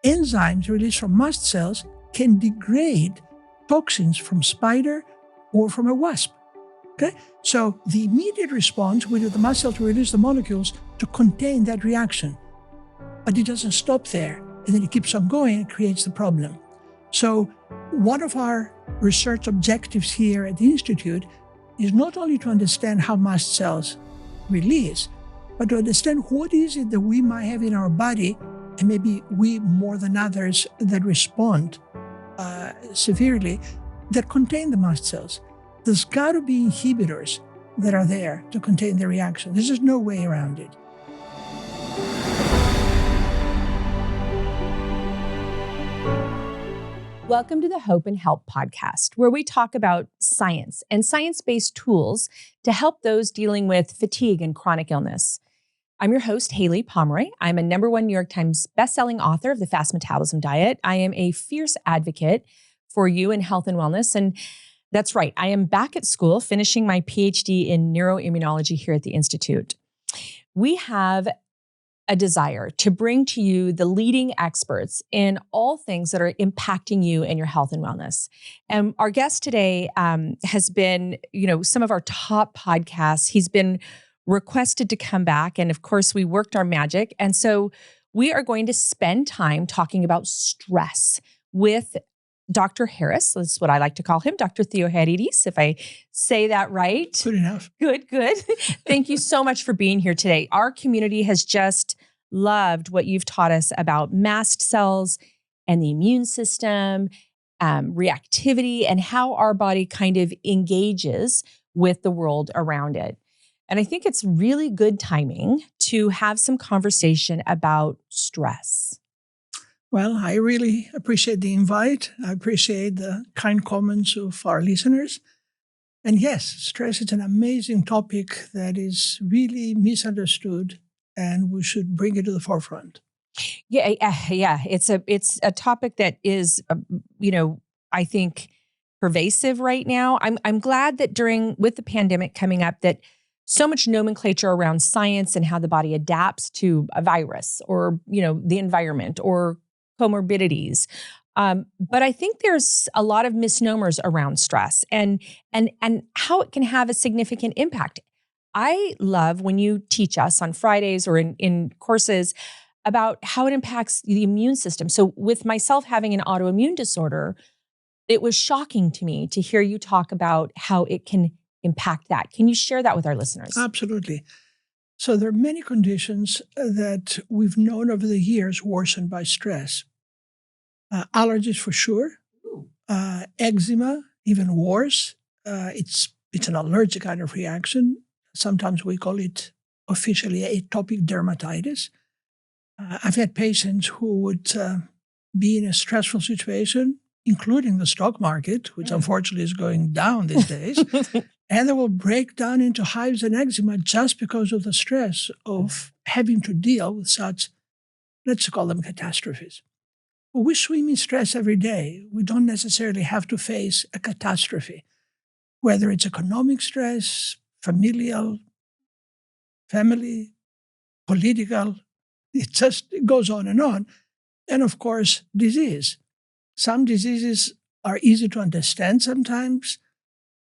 enzymes released from mast cells can degrade toxins from spider or from a wasp. Okay? So the immediate response will be the mast cell to release the molecules to contain that reaction. But it doesn't stop there, and then it keeps on going and creates the problem. So one of our research objectives here at the Institute is not only to understand how mast cells release, but to understand what is it that we might have in our body, and maybe we more than others that respond severely, that contain the mast cells. There's got to be inhibitors that are there to contain the reaction. There's just no way around it. Welcome to the Hope and Help podcast, where we talk about science and science-based tools to help those dealing with fatigue and chronic illness. I'm your host, Haylie Pomroy. I'm a #1 New York Times bestselling author of The Fast Metabolism Diet. I am a fierce advocate for you in health and wellness. And that's right, I am back at school finishing my PhD in neuroimmunology here at the Institute. We have a desire to bring to you the leading experts in all things that are impacting you and your health and wellness. And our guest today has been, some of our top podcasts. He's been requested to come back. And of course, we worked our magic. And so we are going to spend time talking about stress with Dr. Harris. That's what I like to call him, Dr. Theoharides, if I say that right. Good enough. Good. Thank you so much for being here today. Our community has just loved what you've taught us about mast cells and the immune system, reactivity, and how our body kind of engages with the world around it. And I think it's really good timing to have some conversation about stress. Well, I really appreciate the invite. I appreciate the kind comments of our listeners. And yes, stress is an amazing topic that is really misunderstood, and we should bring it to the forefront. Yeah. It's a topic that is, I think pervasive right now. I'm glad that with the pandemic coming up, that so much nomenclature around science and how the body adapts to a virus or, the environment or comorbidities. But I think there's a lot of misnomers around stress and how it can have a significant impact. I love when you teach us on Fridays or in courses about how it impacts the immune system. So with myself having an autoimmune disorder, it was shocking to me to hear you talk about how it can impact that. Can you share that with our listeners? Absolutely. So there are many conditions that we've known over the years worsened by stress. Allergies for sure, eczema, even worse. It's an allergic kind of reaction. Sometimes we call it officially atopic dermatitis. I've had patients who would be in a stressful situation, including the stock market, which unfortunately is going down these days, and they will break down into hives and eczema just because of the stress of having to deal with such, let's call them catastrophes. We swim in stress every day. We don't necessarily have to face a catastrophe, whether it's economic stress, familial, family, political. It just goes on. And of course, disease. Some diseases are easy to understand sometimes.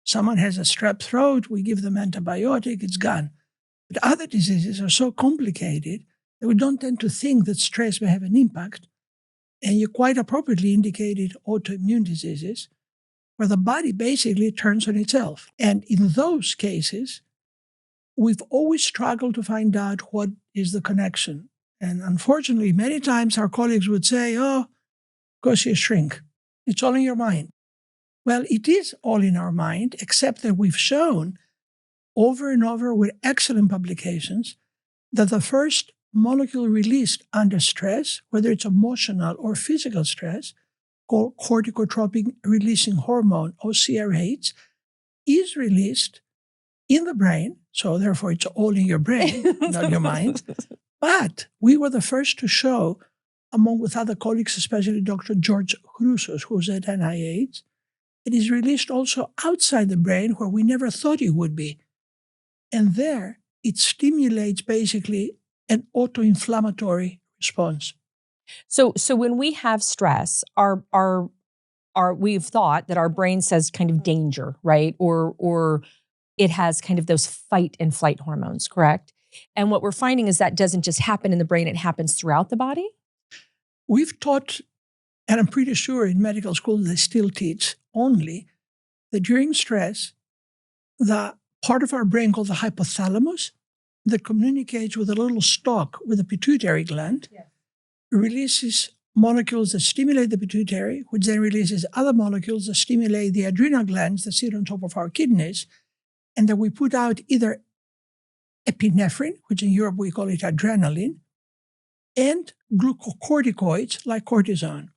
Someone has a strep throat, we give them antibiotic, it's gone. But other diseases are so complicated that we don't tend to think that stress may have an impact. And you quite appropriately indicated autoimmune diseases, where the body basically turns on itself. And in those cases, we've always struggled to find out what is the connection. And unfortunately, many times our colleagues would say, go see a shrink. It's all in your mind. Well, it is all in our mind, except that we've shown over and over with excellent publications that the first molecule released under stress, whether it's emotional or physical stress, called corticotropin-releasing hormone, OCRH, is released in the brain. So therefore, it's all in your brain, not your mind. But we were the first to show, among with other colleagues, especially Dr. George Chrousos, who's at NIH, it is released also outside the brain where we never thought it would be. And there, it stimulates basically an auto-inflammatory response. So when we have stress, we've thought that our brain says kind of danger, right? Or it has kind of those fight and flight hormones, correct? And what we're finding is that doesn't just happen in the brain, it happens throughout the body. We've taught, and I'm pretty sure in medical school they still teach only, that during stress, the part of our brain called the hypothalamus that communicates with a little stalk with the pituitary gland releases molecules that stimulate the pituitary, which then releases other molecules that stimulate the adrenal glands that sit on top of our kidneys, and that we put out either epinephrine, which in Europe we call it adrenaline, and glucocorticoids like cortisone.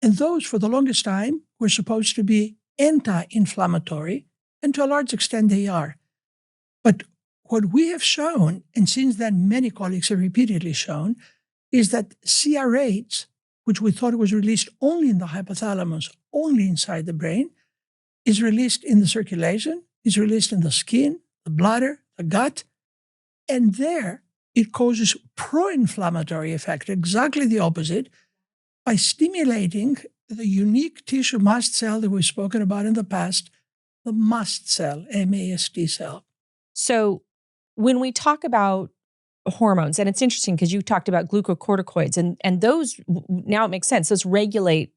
And those, for the longest time, were supposed to be anti-inflammatory, and to a large extent they are. But what we have shown, and since then many colleagues have repeatedly shown, is that CRH, which we thought was released only in the hypothalamus, only inside the brain, is released in the circulation, is released in the skin, the bladder, the gut, and there it causes pro-inflammatory effect, exactly the opposite, by stimulating the unique tissue mast cell that we've spoken about in the past, the mast cell, M-A-S-T cell. So when we talk about hormones, and it's interesting because you talked about glucocorticoids, and those, now it makes sense, those regulate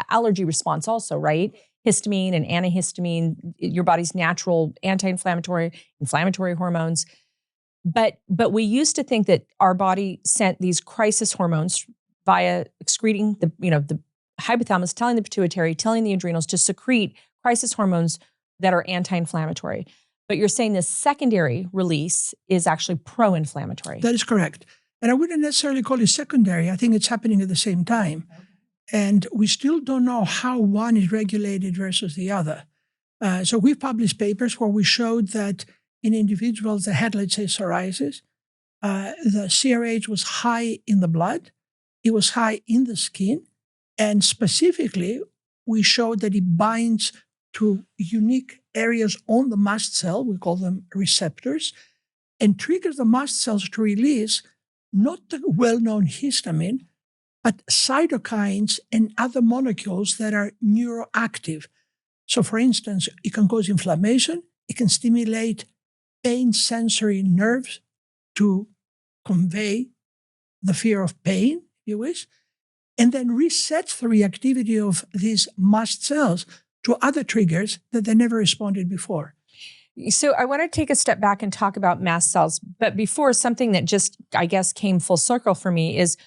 allergy response also, right? Histamine and antihistamine, your body's natural anti-inflammatory, inflammatory hormones. But we used to think that our body sent these crisis hormones via excreting the hypothalamus, telling the pituitary, telling the adrenals to secrete crisis hormones that are anti-inflammatory. But you're saying the secondary release is actually pro-inflammatory. That is correct. And I wouldn't necessarily call it secondary. I think it's happening at the same time. Okay. And we still don't know how one is regulated versus the other. So we've published papers where we showed that in individuals that had, let's say, psoriasis, the CRH was high in the blood, it was high in the skin, and specifically, we showed that it binds to unique areas on the mast cell, we call them receptors, and triggers the mast cells to release not the well-known histamine, but cytokines and other molecules that are neuroactive. So for instance, it can cause inflammation, it can stimulate pain sensory nerves to convey the fear of pain, if you wish, and then resets the reactivity of these mast cells to other triggers that they never responded before. So I want to take a step back and talk about mast cells. But before, something that just, I guess, came full circle for me is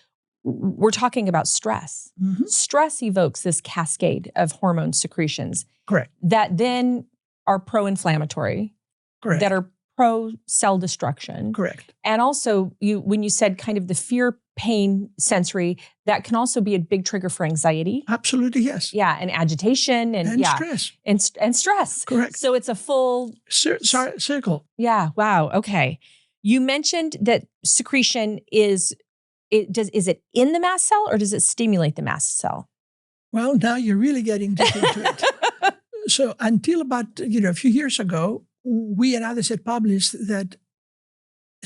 we're talking about stress. Mm-hmm. Stress evokes this cascade of hormone secretions. Correct. That then are pro-inflammatory. Correct. That are pro-cell destruction. Correct. And also, when you said kind of the fear, pain, sensory, that can also be a big trigger for anxiety. Absolutely, yes. Yeah, and agitation. And stress. And stress. Correct. So it's a full... circle. Yeah, wow, okay. You mentioned that secretion is it in the mast cell or does it stimulate the mast cell? Well, now you're really getting deep into it. So until about a few years ago, we and others had published that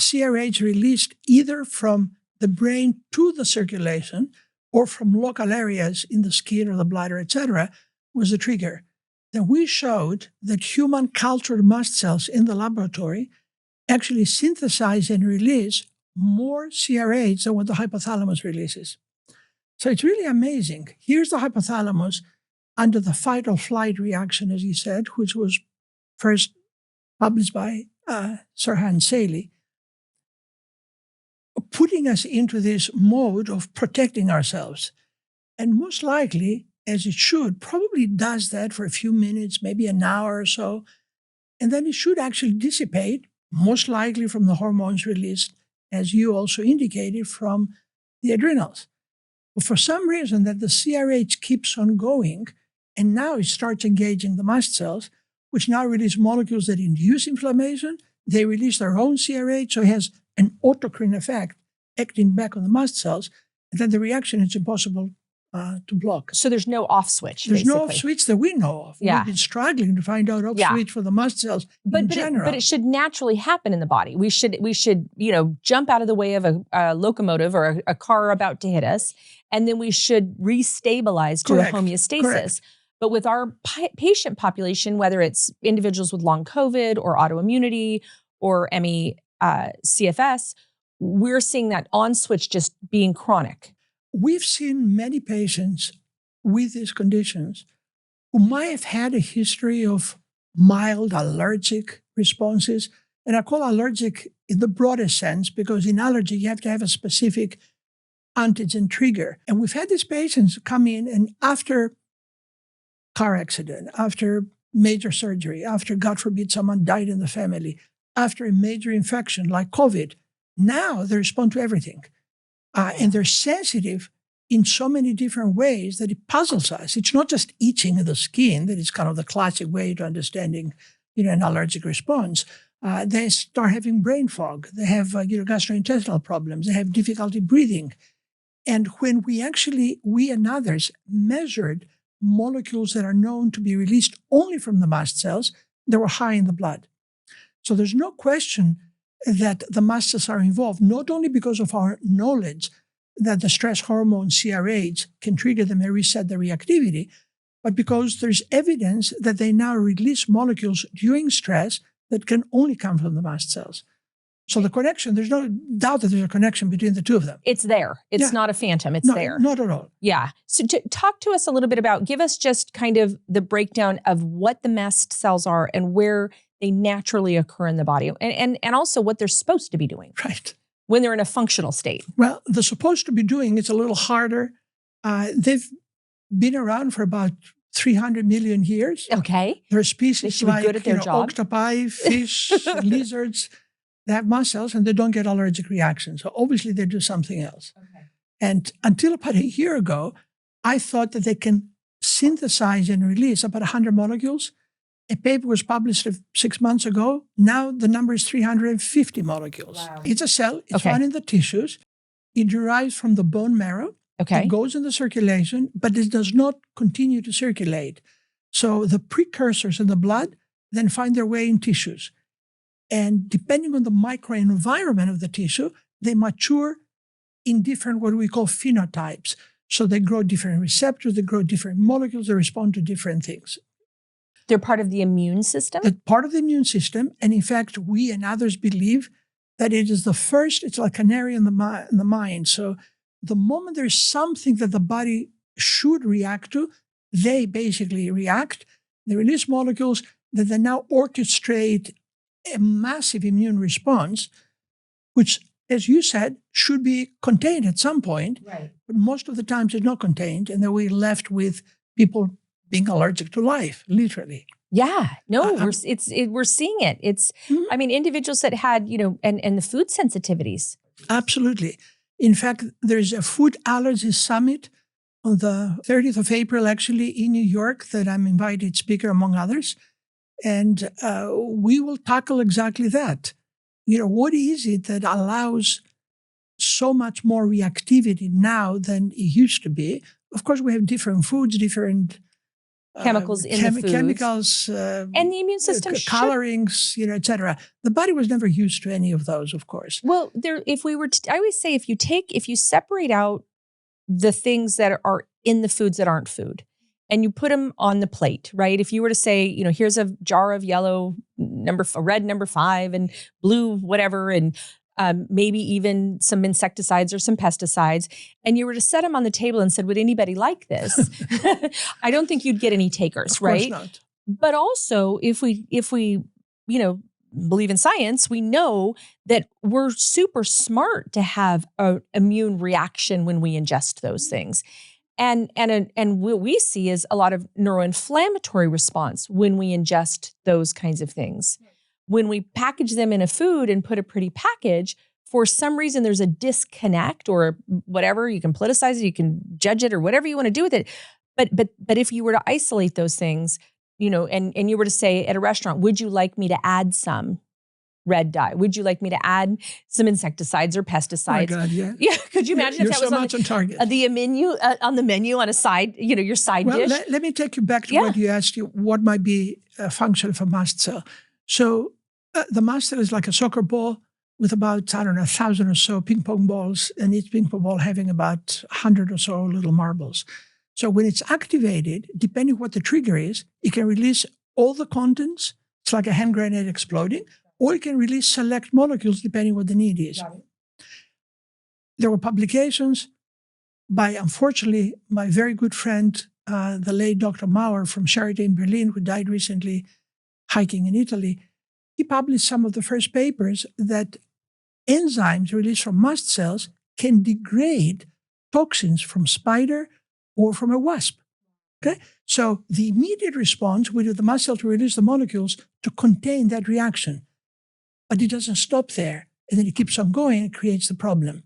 CRH released either from the brain to the circulation or from local areas in the skin or the bladder, etc., was the trigger. Then we showed that human cultured mast cells in the laboratory actually synthesize and release more CRH than what the hypothalamus releases. So it's really amazing. Here's the hypothalamus under the fight or flight reaction, as you said, which was first published by Sir Hans Haylie, putting us into this mode of protecting ourselves. And most likely, as it should, probably does that for a few minutes, maybe an hour or so, and then it should actually dissipate, most likely from the hormones released, as you also indicated, from the adrenals. But for some reason that the CRH keeps on going, and now it starts engaging the mast cells, which now release molecules that induce inflammation. They release their own CRH, so it has an autocrine effect acting back on the mast cells, and then the reaction is impossible to block. So there's no off switch. There's basically. no off switch that we know of. Yeah. We've been struggling to find out off switch for the mast cells in general. But it should naturally happen in the body. We should jump out of the way of a locomotive or a car about to hit us, and then we should restabilize to a homeostasis. Correct. But with our patient population, whether it's individuals with long COVID or autoimmunity or ME CFS, we're seeing that on switch just being chronic. We've seen many patients with these conditions who might have had a history of mild allergic responses. And I call allergic in the broadest sense because in allergy, you have to have a specific antigen trigger. And we've had these patients come in and after car accident, after major surgery, after, God forbid, someone died in the family, after a major infection like COVID, now they respond to everything. And they're sensitive in so many different ways that it puzzles us. It's not just itching of the skin, that is kind of the classic way to understanding, an allergic response. They start having brain fog. They have, gastrointestinal problems. They have difficulty breathing. And when we and others measured molecules that are known to be released only from the mast cells, they were high in the blood. So there's no question that the mast cells are involved, not only because of our knowledge that the stress hormone CRH can trigger them and reset the reactivity, but because there's evidence that they now release molecules during stress that can only come from the mast cells. So the connection, there's no doubt that there's a connection between the two of them. It's there. It's not a phantom. It's there. Not at all. Yeah. So talk to us a little bit give us just kind of the breakdown of what the mast cells are and where they naturally occur in the body and also what they're supposed to be doing. Right. When they're in a functional state. Well, they're supposed to be doing, it's a little harder. They've been around for about 300 million years. Okay. There are species like good at their job. octopi, fish, lizards. They have mast cells and they don't get allergic reactions. So obviously they do something else. Okay. And until about a year ago, I thought that they can synthesize and release about 100 molecules. A paper was published 6 months ago. Now the number is 350 molecules. Wow. It's a cell. It's found in the tissues. It derives from the bone marrow. Okay. It goes into circulation, but it does not continue to circulate. So the precursors in the blood then find their way in tissues. And depending on the microenvironment of the tissue, they mature in different what we call phenotypes. So they grow different receptors, they grow different molecules, they respond to different things. They're part of the immune system? They're part of the immune system. And in fact, we and others believe that it is the first, it's like canary in the mine. So the moment there's something that the body should react to, they basically react. They release molecules that then now orchestrate a massive immune response, which, as you said, should be contained at some point. Right. But most of the times it's not contained, and then we're left with people being allergic to life, literally. Yeah, no, we're seeing it. It's, I mean, individuals that had, and the food sensitivities. Absolutely. In fact, there's a food allergy summit on the 30th of April, actually, in New York, that I'm invited speaker among others. And we will tackle exactly that. What is it that allows so much more reactivity now than it used to be? Of course, we have different foods, different chemicals in the foods. Chemicals. And the immune system colorings, et cetera. The body was never used to any of those, of course. Well, I always say if you separate out the things that are in the foods that aren't food, and you put them on the plate, right? If you were to say, here's a jar of yellow red number 5 and blue whatever, and maybe even some insecticides or some pesticides, and you were to set them on the table and said, would anybody like this? I don't think you'd get any takers, right? Of course not. But also, if we believe in science, we know that we're super smart to have an immune reaction when we ingest those things. And what we see is a lot of neuroinflammatory response when we ingest those kinds of things. When we package them in a food and put a pretty package, for some reason there's a disconnect or whatever. You can politicize it, you can judge it, or whatever you want to do with it. But if you were to isolate those things, and you were to say at a restaurant, would you like me to add some? red dye. Would you like me to add some insecticides or pesticides? Oh my God, yeah. Yeah, could you imagine You're if that so was much on target. the menu on the menu on a side, your side Well, dish? let me take you back to what you asked you, what might be a function of a mast cell. So the mast cell is like a soccer ball with about, 1,000 or so ping pong balls, and each ping pong ball having about 100 or so little marbles. So when it's activated, depending what the trigger is, it can release all the contents. It's like a hand grenade exploding, or it can release select molecules depending what the need is. There were publications by, unfortunately, my very good friend, the late Dr. Maurer from Charité in Berlin, who died recently hiking in Italy. He published some of the first papers that enzymes released from mast cells can degrade toxins from spider or from a wasp. Okay? So the immediate response would be the mast cell to release the molecules to contain that reaction. But it doesn't stop there. And then it keeps on going and creates the problem.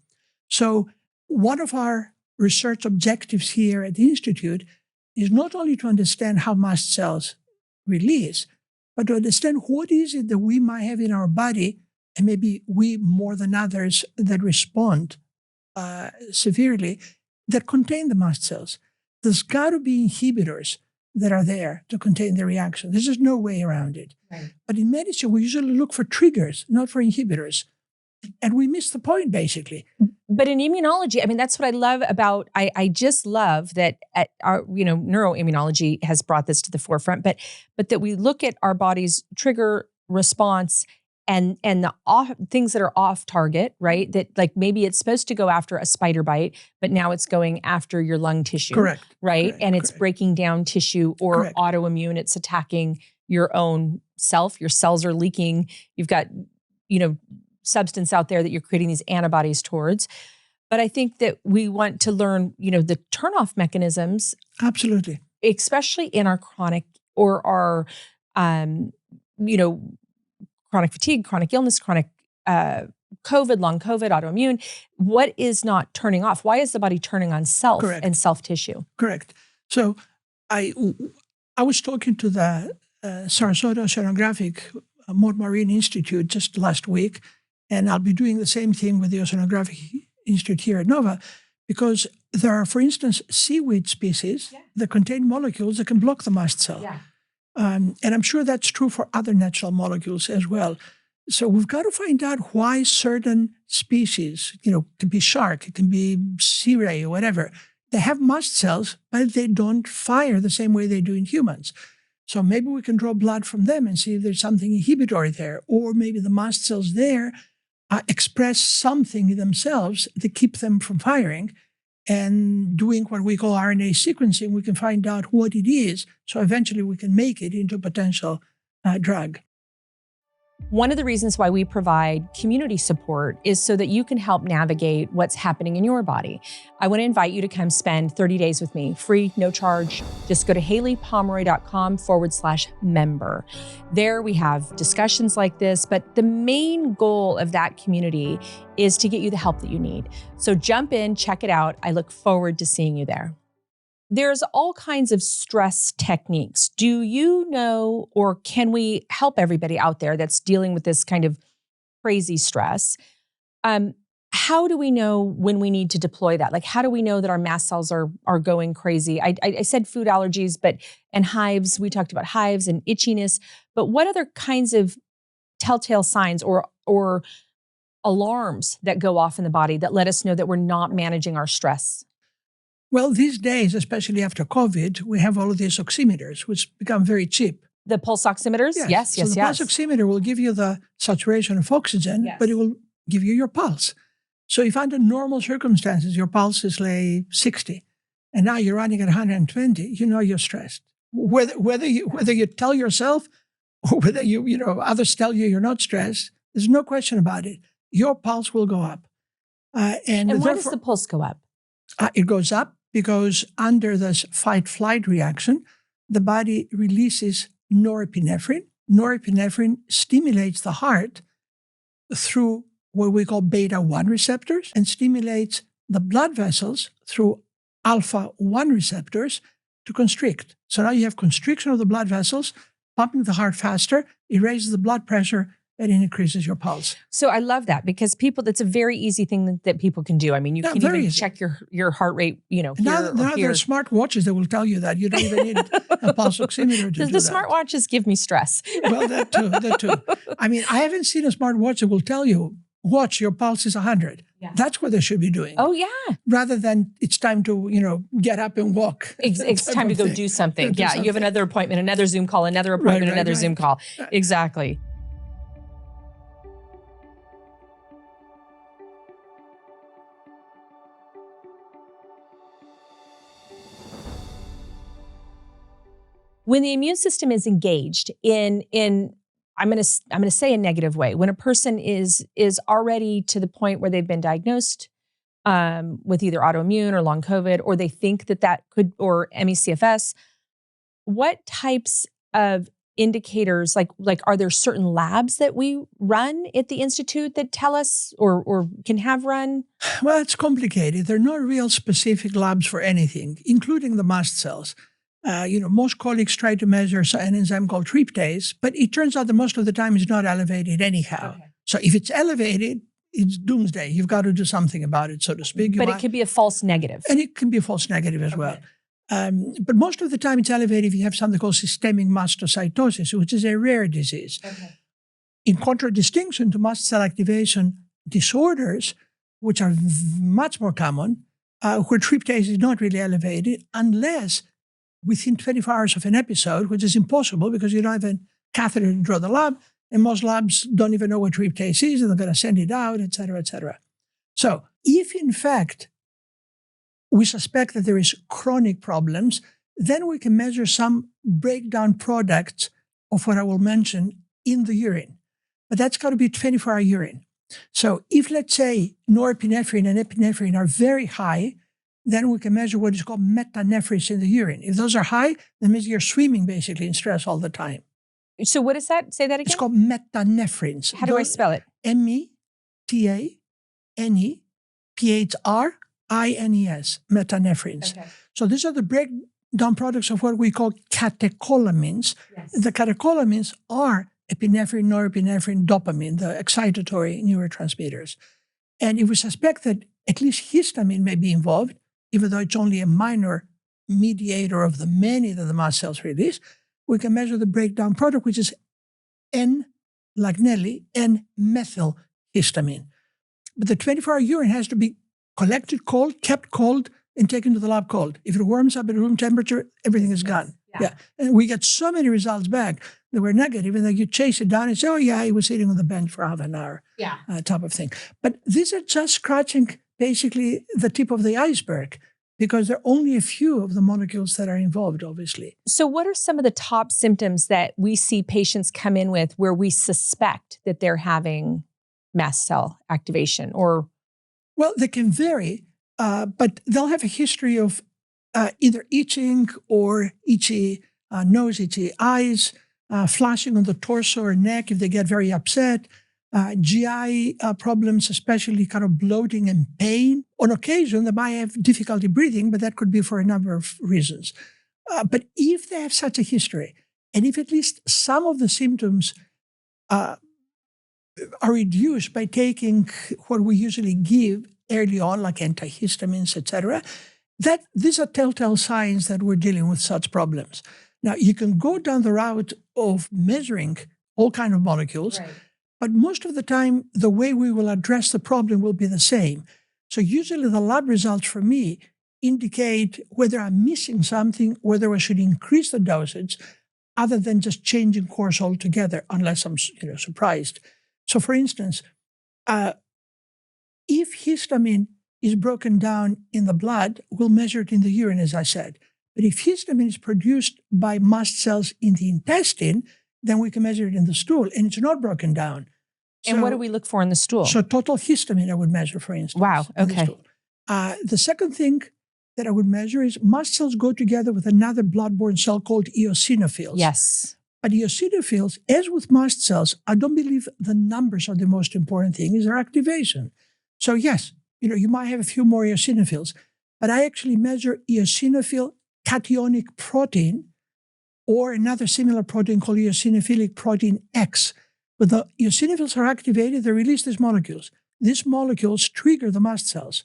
So one of our research objectives here at the Institute is not only to understand how mast cells release, but to understand what is it that we might have in our body, and maybe we more than others that respond severely, that contain the mast cells. There's got to be inhibitors that are there to contain the reaction. There's just no way around it. Right. But in medicine, we usually look for triggers, not for inhibitors. And we miss the point, basically. But in immunology, I mean, that's what I love about, I just love that at our, neuroimmunology has brought this to the forefront, but that we look at our body's trigger response and the things that are off target, right? That like maybe it's supposed to go after a spider bite, but now it's going after your lung tissue. Correct. Right? Correct. And it's breaking down tissue, or Correct. autoimmune, it's attacking your own self. Your cells are leaking. You've got, substance out there that you're creating these antibodies towards. But I think that we want to learn, the turnoff mechanisms. Absolutely. Especially in our chronic or our, chronic fatigue, chronic illness, chronic COVID, long COVID, autoimmune. What is not turning off? Why is the body turning on self Correct. and self tissue? Correct. So I was talking to the Sarasota Oceanographic Marine Institute just last week, and I'll be doing the same thing with the Oceanographic Institute here at Nova, because there are, for instance, seaweed species that contain molecules that can block the mast cell. Yeah. And I'm sure that's true for other natural molecules as well. So we've got to find out why certain species, it can be shark, it can be sea ray or whatever, they have mast cells, but they don't fire the same way they do in humans. So maybe we can draw blood from them and see if there's something inhibitory there, or maybe the mast cells there express something in themselves to keep them from firing. And doing what we call RNA sequencing, we can find out what it is, so eventually we can make it into a potential drug. One of the reasons why we provide community support is so that you can help navigate what's happening in your body. I want to invite you to come spend 30 days with me, free, no charge. Just go to HayliePomroy.com/member. There we have discussions like this, but the main goal of that community is to get you the help that you need. So jump in, check it out. I look forward to seeing you there. There's all kinds of stress techniques. Do you know, or can we help everybody out there that's dealing with this kind of crazy stress? How do we know when we need to deploy that? Like, how do we know that our mast cells are going crazy? I said food allergies, and hives. We talked about hives and itchiness, but what other kinds of telltale signs or alarms that go off in the body that let us know that we're not managing our stress? Well, these days, especially after COVID, we have all of these oximeters, which become very cheap. The pulse oximeters? Yes. So the pulse oximeter will give you the saturation of oxygen, but it will give you your pulse. So if under normal circumstances, your pulse is like 60, and now you're running at 120, you're stressed. Whether you tell yourself or whether others tell you you're not stressed, there's no question about it. Your pulse will go up. And why does the pulse go up? It goes up because under this fight-flight reaction, the body releases norepinephrine. Norepinephrine stimulates the heart through what we call beta-1 receptors and stimulates the blood vessels through alpha-1 receptors to constrict. So now you have constriction of the blood vessels, pumping the heart faster. It raises the blood pressure, and it increases your pulse. So I love that because that's a very easy thing that people can do. I mean, you can even check your heart rate, Now here. there are smart watches that will tell you that. You don't even need a pulse oximeter to do that. The smartwatches give me stress. Well, that too. I mean, I haven't seen a smartwatch that will tell you, watch, your pulse is 100. Yeah. That's what they should be doing. Oh, yeah. Rather than it's time to, get up and walk. It's time to go do something. You have another appointment, another Zoom call, another appointment, another Zoom call. Exactly. When the immune system is engaged in I'm going to say a negative way, when a person is already to the point where they've been diagnosed with either autoimmune or long COVID, or they think that could, or ME/CFS, what types of indicators, like are there certain labs that we run at the Institute that tell us or can have run? Well, it's complicated. There are no real specific labs for anything, including the mast cells. Most colleagues try to measure an enzyme called tryptase, but it turns out that most of the time it's not elevated anyhow. Okay. So if it's elevated, it's doomsday. You've got to do something about it, so to speak. But it could be a false negative. And it can be a false negative as well. But most of the time it's elevated if you have something called systemic mastocytosis, which is a rare disease. Okay. In contradistinction to mast cell activation disorders, which are much more common, where tryptase is not really elevated unless within 24 hours of an episode, which is impossible because you don't have a catheter to draw the lab, and most labs don't even know what tryptase is, and they're going to send it out, et cetera, et cetera. So if, in fact, we suspect that there is chronic problems, then we can measure some breakdown products of what I will mention in the urine. But that's got to be 24-hour urine. So if, let's say, norepinephrine and epinephrine are very high, then we can measure what is called metanephrin in the urine. If those are high, that means you're swimming basically in stress all the time. So what is that? Say that again? It's called metanephrins. How do I spell it? METANEPHRINES, metanephrins. Okay. So these are the breakdown products of what we call catecholamines. Yes. The catecholamines are epinephrine, norepinephrine, dopamine, the excitatory neurotransmitters. And if we suspect that at least histamine may be involved, even though it's only a minor mediator of the many that the mast cells release, we can measure the breakdown product, which is like Nelly, N-methylhistamine. But the 24-hour urine has to be collected cold, kept cold, and taken to the lab cold. If it warms up at room temperature, everything is gone. Yeah. And we get so many results back that were negative, and then you chase it down and say, oh, yeah, he was sitting on the bench for half an hour, type of thing. But these are just scratching basically the tip of the iceberg, because there are only a few of the molecules that are involved, obviously. So what are some of the top symptoms that we see patients come in with where we suspect that they're having mast cell activation? Or, well, they can vary, but they'll have a history of either itching or itchy nose, itchy eyes, flashing on the torso or neck if they get very upset, GI problems, especially kind of bloating and pain. On occasion, they might have difficulty breathing, but that could be for a number of reasons. But if they have such a history, and if at least some of the symptoms are reduced by taking what we usually give early on, like antihistamines, etc., that these are telltale signs that we're dealing with such problems. Now, you can go down the route of measuring all kinds of molecules, right, but most of the time, the way we will address the problem will be the same. So usually the lab results for me indicate whether I'm missing something, whether I should increase the dosage, other than just changing course altogether, unless I'm surprised. So for instance, if histamine is broken down in the blood, we'll measure it in the urine, as I said. But if histamine is produced by mast cells in the intestine, then we can measure it in the stool, and it's not broken down. And what do we look for in the stool? So total histamine I would measure, for instance. Wow, okay. The second thing that I would measure is mast cells go together with another blood-borne cell called eosinophils. Yes. But eosinophils, as with mast cells, I don't believe the numbers are the most important thing, is their activation. So yes, you might have a few more eosinophils, but I actually measure eosinophil cationic protein, or another similar protein called eosinophilic protein X, But the eosinophils are activated, they release these molecules. These molecules trigger the mast cells.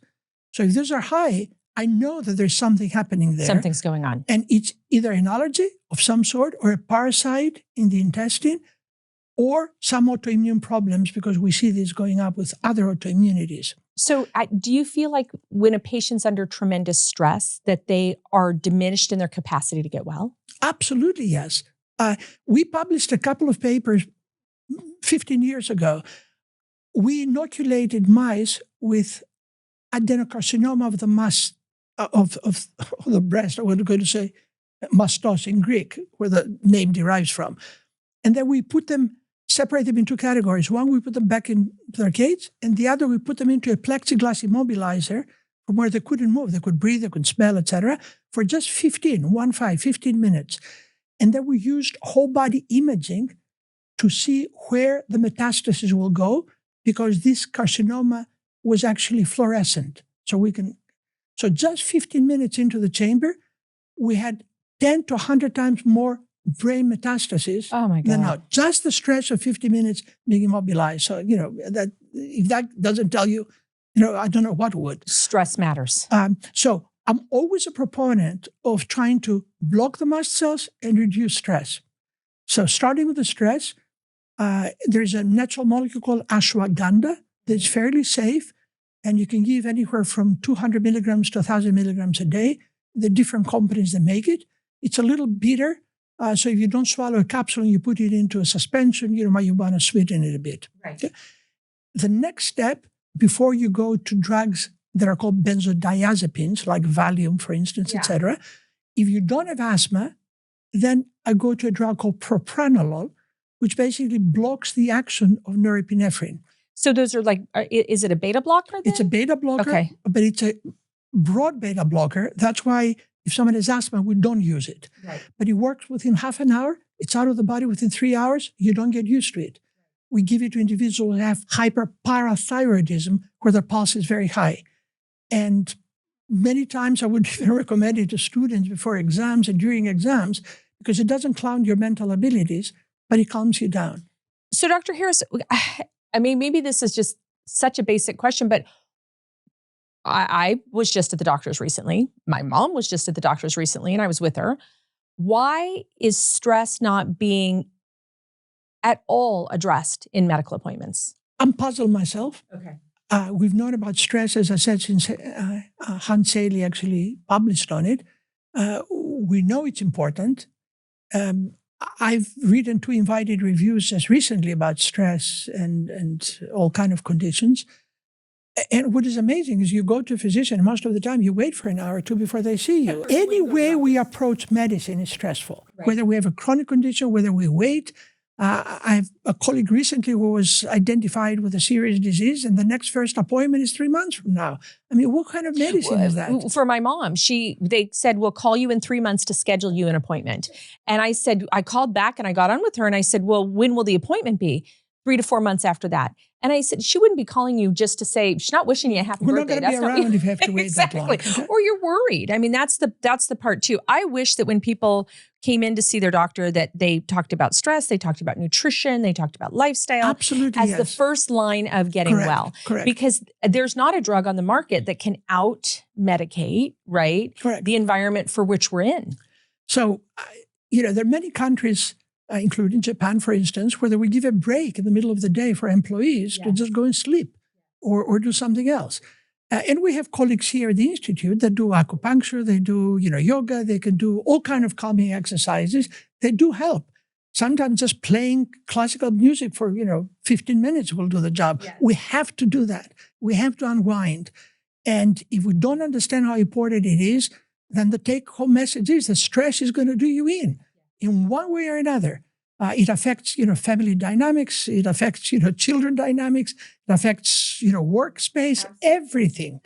So if these are high, I know that there's something happening there. Something's going on. And it's either an allergy of some sort or a parasite in the intestine or some autoimmune problems, because we see this going up with other autoimmunities. So do you feel like when a patient's under tremendous stress that they are diminished in their capacity to get well? Absolutely, yes. We published a couple of papers 15 years ago. We inoculated mice with adenocarcinoma of the mast, of the breast, or we're going to say mastos in Greek, where the name derives from. And then we put them, separate them in two categories. One, we put them back in their cage, and the other, we put them into a plexiglass immobilizer from where they couldn't move. They could breathe, they could smell, etc., for just 15 minutes. And then we used whole body imaging to see where the metastasis will go, because this carcinoma was actually fluorescent. So just 15 minutes into the chamber, we had 10 to 100 times more brain metastasis than out. Just the stress of 50 minutes being immobilized. So, that if that doesn't tell you, I don't know what would. Stress matters. So I'm always a proponent of trying to block the mast cells and reduce stress. So starting with the stress, there's a natural molecule called ashwagandha that's fairly safe, and you can give anywhere from 200 milligrams to 1,000 milligrams a day. The different companies that make it. It's a little bitter, so if you don't swallow a capsule and you put it into a suspension, you might want to sweeten it a bit. Right. Okay? The next step, before you go to drugs that are called benzodiazepines, like Valium, for instance, etc., if you don't have asthma, then I go to a drug called propranolol, which basically blocks the action of norepinephrine. So those are is it a beta blocker then? It's a beta blocker, but it's a broad beta blocker. That's why if someone has asthma, we don't use it. Right. But it works within half an hour. It's out of the body within 3 hours. You don't get used to it. We give it to individuals who have hyperparathyroidism, where their pulse is very high. And many times I would even recommend it to students before exams and during exams, because it doesn't cloud your mental abilities, but it calms you down. So Dr. Harris, maybe this is just such a basic question, but I was just at the doctor's recently. My mom was just at the doctor's recently, and I was with her. Why is stress not being at all addressed in medical appointments? I'm puzzled myself. Okay. We've known about stress, as I said, since Haylie actually published on it. We know it's important. I've written 2 invited reviews just recently about stress and all kind of conditions. And what is amazing is you go to a physician, most of the time you wait for an hour or 2 before they see you. Any way we approach medicine is stressful, right? Whether we have a chronic condition, whether we wait. I have a colleague recently who was identified with a serious disease, and the next first appointment is 3 months from now. What kind of medicine is that? For my mom, they said, we'll call you in 3 months to schedule you an appointment. And I said, I called back and I got on with her and I said, well, when will the appointment be? 3 to 4 months after that. And I said, she wouldn't be calling you just to say, she's not wishing you a happy birthday. We're not going to be around if you have to wait exactly. that long. Okay? Or you're worried. That's the part too. I wish that when people came in to see their doctor that they talked about stress, they talked about nutrition, they talked about lifestyle. Absolutely, as the first line of getting well. Correct. Because there's not a drug on the market that can out-medicate, right? Correct. The environment for which we're in. So, there are many countries, including Japan, for instance, where they would give a break in the middle of the day for employees to just go and sleep or do something else. And we have colleagues here at the Institute that do acupuncture, they do, yoga, they can do all kind of calming exercises. They do help. Sometimes just playing classical music for, 15 minutes will do the job. Yes. We have to do that. We have to unwind. And if we don't understand how important it is, then the take-home message is that stress is going to do you in one way or another. It affects, family dynamics. It affects, children dynamics. It affects, workspace, everything.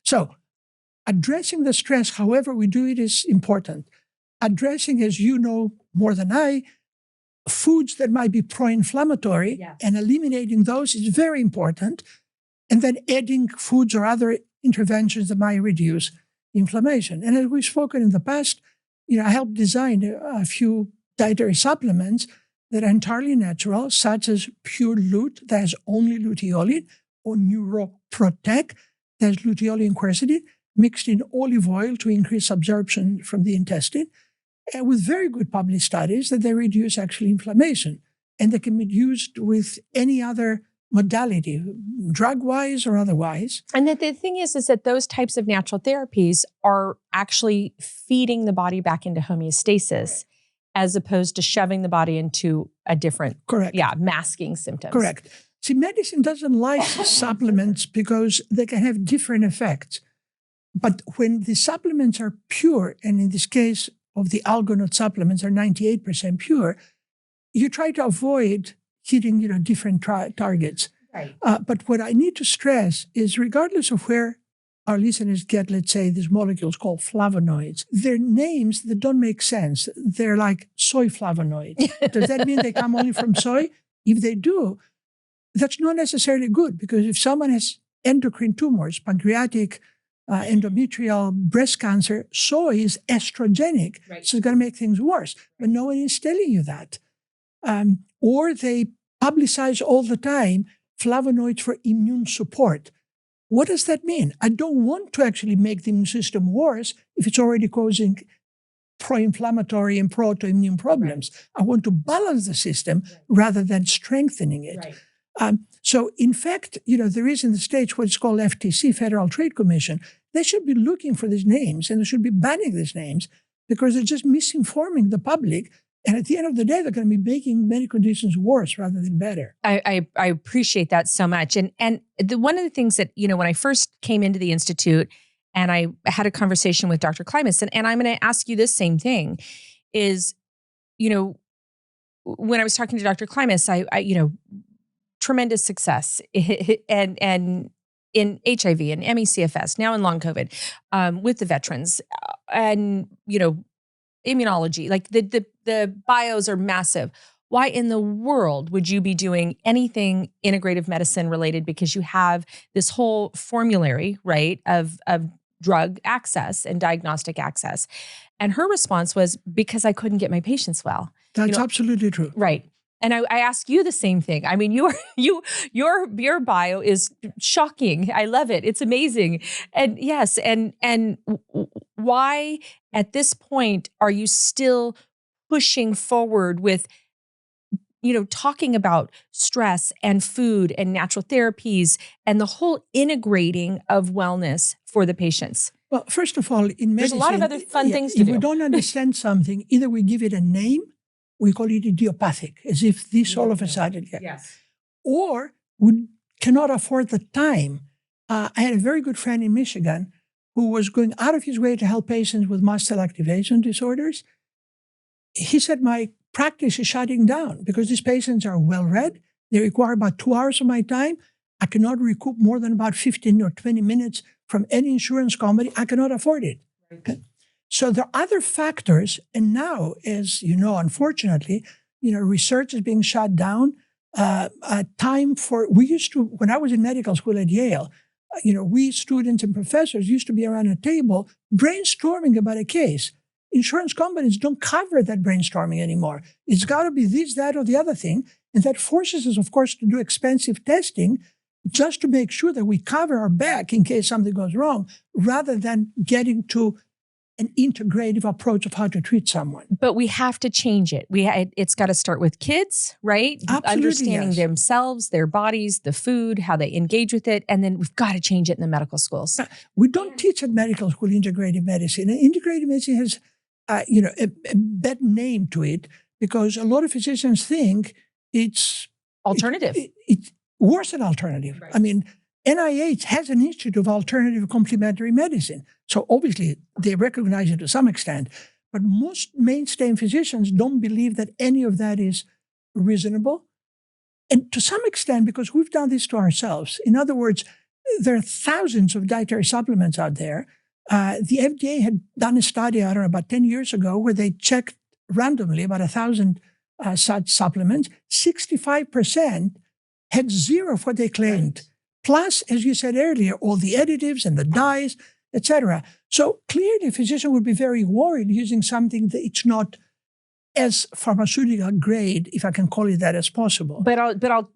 So addressing the stress, however we do it, is important. Addressing, as you know more than I, foods that might be pro-inflammatory and eliminating those is very important. And then adding foods or other interventions that might reduce inflammation. And as we've spoken in the past, I helped design a few dietary supplements that are entirely natural, such as pure lute that has only luteolin, or Neuroprotect that has luteolin quercetin, mixed in olive oil to increase absorption from the intestine, and with very good published studies that they reduce actually inflammation. And they can be used with any other modality, drug-wise or otherwise. And that the thing is that those types of natural therapies are actually feeding the body back into homeostasis as opposed to shoving the body into a different, masking symptoms. Correct. See, medicine doesn't like supplements because they can have different effects. But when the supplements are pure, and in this case of the algonaute supplements are 98% pure, you try to avoid hitting different targets. Right. But what I need to stress is regardless of where our listeners get, let's say, these molecules called flavonoids, their names that don't make sense. They're like soy flavonoids. Does that mean they come only from soy? If they do, that's not necessarily good, because if someone has endocrine tumors, pancreatic, endometrial, breast cancer, soy is estrogenic, so it's going to make things worse. But no one is telling you that. Or they publicize all the time flavonoids for immune support. What does that mean? I don't want to actually make the immune system worse if it's already causing pro-inflammatory and pro-autoimmune problems. I want to balance the system rather than strengthening it. So in fact, there is in the States what is called FTC, Federal Trade Commission. They should be looking for these names, and they should be banning these names, because they're just misinforming the public. And at the end of the day, they're going to be making many conditions worse rather than better. I appreciate that so much. And one of the things that, when I first came into the Institute and I had a conversation with Dr. Klimas, and I'm going to ask you this same thing, is, when I was talking to Dr. Klimas, I tremendous success and in HIV and ME/CFS, now in long COVID, with the veterans, and, immunology, like the bios are massive. Why in the world would you be doing anything integrative medicine related? Because you have this whole formulary, right, of drug access and diagnostic access. And her response was, because I couldn't get my patients well. That's absolutely true. Right. And I ask you the same thing. I mean, your bio is shocking. I love it. It's amazing. And yes, and why at this point are you still pushing forward with, talking about stress and food and natural therapies and the whole integrating of wellness for the patients? Well, first of all, in medicine, there's a lot of other fun things to do. do. If we don't understand something, either we give it a name, we call it idiopathic, as if this all of a sudden. Yes. Or we cannot afford the time. I had a very good friend in Michigan who was going out of his way to help patients with mast cell activation disorders. He said, my practice is shutting down because these patients are well-read. They require about 2 hours of my time. I cannot recoup more than about 15 or 20 minutes from any insurance company. I cannot afford it. Okay? So there are other factors. And now, as you know, unfortunately, research is being shut down. We used to, when I was in medical school at Yale, we students and professors used to be around a table brainstorming about a case. Insurance companies don't cover that brainstorming anymore. It's got to be this, that, or the other thing. And that forces us, of course, to do expensive testing just to make sure that we cover our back in case something goes wrong, rather than getting to an integrative approach of how to treat someone. But we have to change it. It's got to start with kids, right? Absolutely, understanding yes. themselves, their bodies, the food, how they engage with it. And then we've got to change it in the medical schools. We don't teach at medical school integrative medicine. And integrative medicine has a bad name to it, because a lot of physicians think it's alternative. It's worse than alternative. Right. I mean, NIH has an Institute of Alternative Complementary Medicine. So obviously they recognize it to some extent, but most mainstream physicians don't believe that any of that is reasonable. And to some extent, because we've done this to ourselves. In other words, there are thousands of dietary supplements out there. The FDA had done a study, I don't know, about 10 years ago, where they checked randomly about 1,000 such supplements. 65% had zero of what they claimed. Right. Plus, as you said earlier, all the additives and the dyes, etc. So clearly, a physician would be very worried using something that it's not as pharmaceutical grade, if I can call it that, as possible. But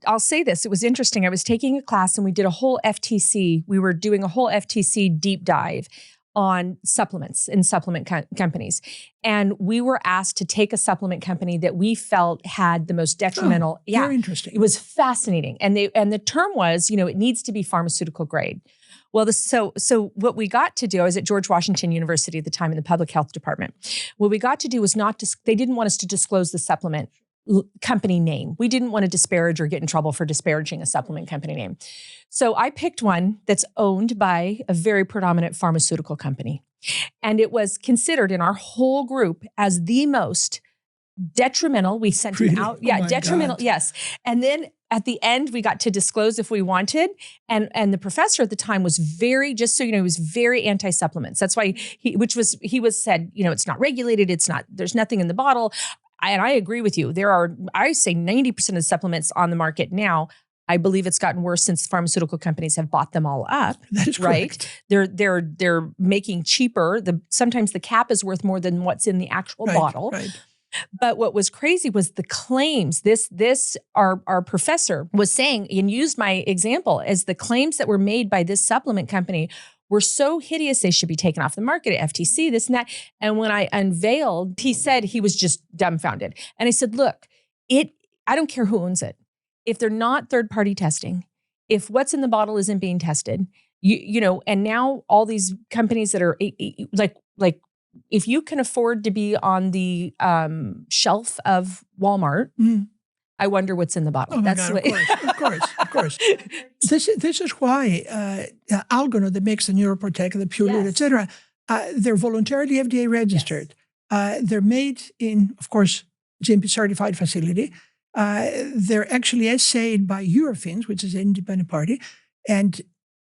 I'll say this. It was interesting. I was taking a class and we did a whole FTC. We were doing a whole FTC deep dive on supplements and supplement companies. And we were asked to take a supplement company that we felt had the most detrimental. Very interesting. It was fascinating. And the term was, it needs to be pharmaceutical grade. Well, so what we got to do, I was at George Washington University at the time in the public health department. What we got to do was they didn't want us to disclose the supplement company name. We didn't want to disparage or get in trouble for disparaging a supplement company name. So I picked one that's owned by a very predominant pharmaceutical company. And it was considered in our whole group as the most detrimental. We sent it out. Yeah, detrimental. God. Yes. And then at the end, we got to disclose if we wanted. And the professor at the time was very, just so you know, he was very anti-supplements. That's why he said, it's not regulated. There's nothing in the bottle. And I agree with you. I say 90% of the supplements on the market now, I believe it's gotten worse since pharmaceutical companies have bought them all up. That is right. Correct. They're making cheaper. Sometimes the cap is worth more than what's in the actual bottle. Right. But what was crazy was the claims. Our professor was saying, and used my example as the claims that were made by this supplement company were so hideous they should be taken off the market at FTC, this and that. And when I unveiled, he said he was just dumbfounded. And I said, look, I don't care who owns it. If they're not third-party testing, if what's in the bottle isn't being tested, and now all these companies that are like, if you can afford to be on the shelf of Walmart, I wonder what's in the bottle. Oh That's God, of course. This is why Algono that makes the Neuroprotect, the Purely, et cetera, they're voluntarily FDA registered. Yes. They're made in, of course, GMP certified facility. They're actually assayed by Eurofins, which is an independent party, and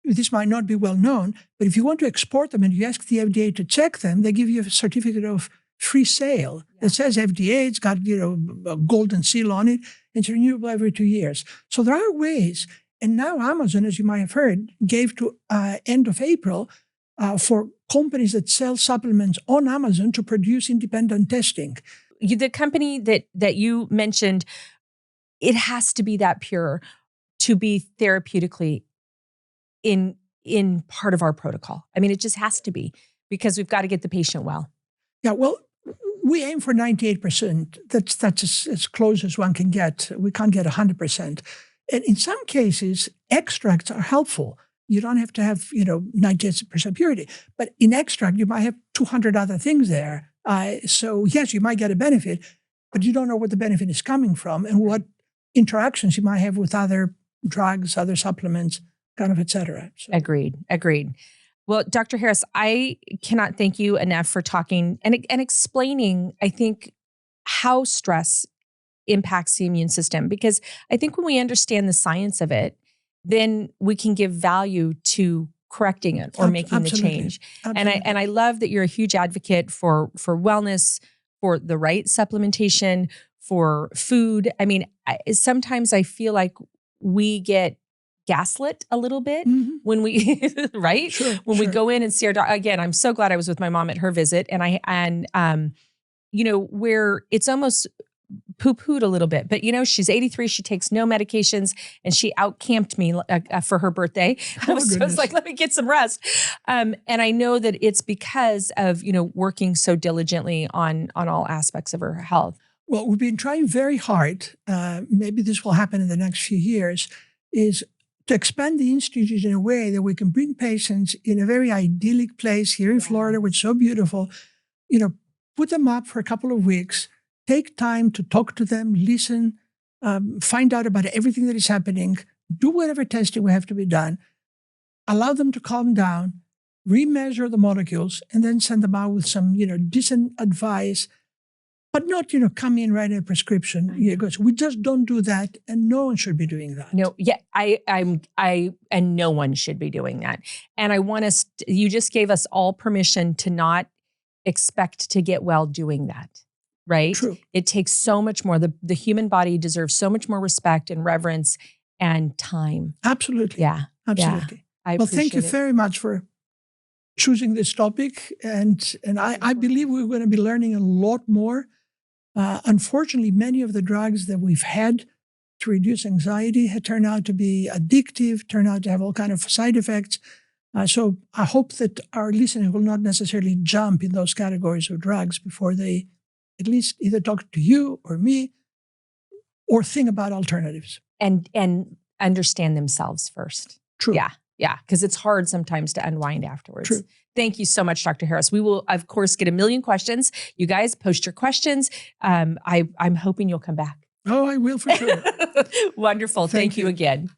this might not be well known, but if you want to export them and you ask the FDA to check them, they give you a certificate of free sale that says FDA. It's got a golden seal on it. It's renewable every 2 years. So there are ways. And now Amazon, as you might have heard, gave to end of April for companies that sell supplements on Amazon to produce independent testing. The company that you mentioned, it has to be that pure to be therapeutically in part of our protocol. I mean, it just has to be, because we've got to get the patient well. Yeah, well, we aim for 98%. That's as close as one can get. We can't get 100%. And in some cases, extracts are helpful. You don't have to have, 98% purity. But in extract, you might have 200 other things there. So yes, you might get a benefit, but you don't know what the benefit is coming from and what interactions you might have with other drugs, other supplements, kind of, et cetera. So. Agreed. Well, Dr. Harris, I cannot thank you enough for talking and explaining, I think, how stress impacts the immune system. Because I think when we understand the science of it, then we can give value to correcting it or making the change. Absolutely. And I love that you're a huge advocate for wellness, for the right supplementation, for food. I mean, sometimes I feel like we get gaslit a little bit when we, right? Sure, when we go in and see our doctor. Again, I'm so glad I was with my mom at her visit, and where it's almost poo-pooed a little bit, but she's 83, she takes no medications, and she out-camped me for her birthday. So I was like, let me get some rest. And I know that it's because of, working so diligently on all aspects of her health. Well, we've been trying very hard, maybe this will happen in the next few years, is to expand the institute in a way that we can bring patients in a very idyllic place here in Florida, which is so beautiful, put them up for a couple of weeks, take time to talk to them, listen, find out about everything that is happening, do whatever testing will have to be done, allow them to calm down, remeasure the molecules, and then send them out with some, decent advice, but not, come in, write a prescription. We just don't do that, and no one should be doing that. No, yeah, and no one should be doing that. And I want us, you just gave us all permission to not expect to get well doing that, right? True. It takes so much more. The human body deserves so much more respect and reverence and time. Absolutely. Yeah. Absolutely. Yeah, well, thank you very much for choosing this topic. And I believe we're going to be learning a lot more Unfortunately, many of the drugs that we've had to reduce anxiety had turned out to be addictive, turned out to have all kinds of side effects. So I hope that our listeners will not necessarily jump in those categories of drugs before they at least either talk to you or me or think about alternatives. And understand themselves first. True. Yeah, because it's hard sometimes to unwind afterwards. True. Thank you so much, Dr. Harris. We will, of course, get a million questions. You guys post your questions. I'm hoping you'll come back. Oh, I will for sure. Wonderful. Thank you again.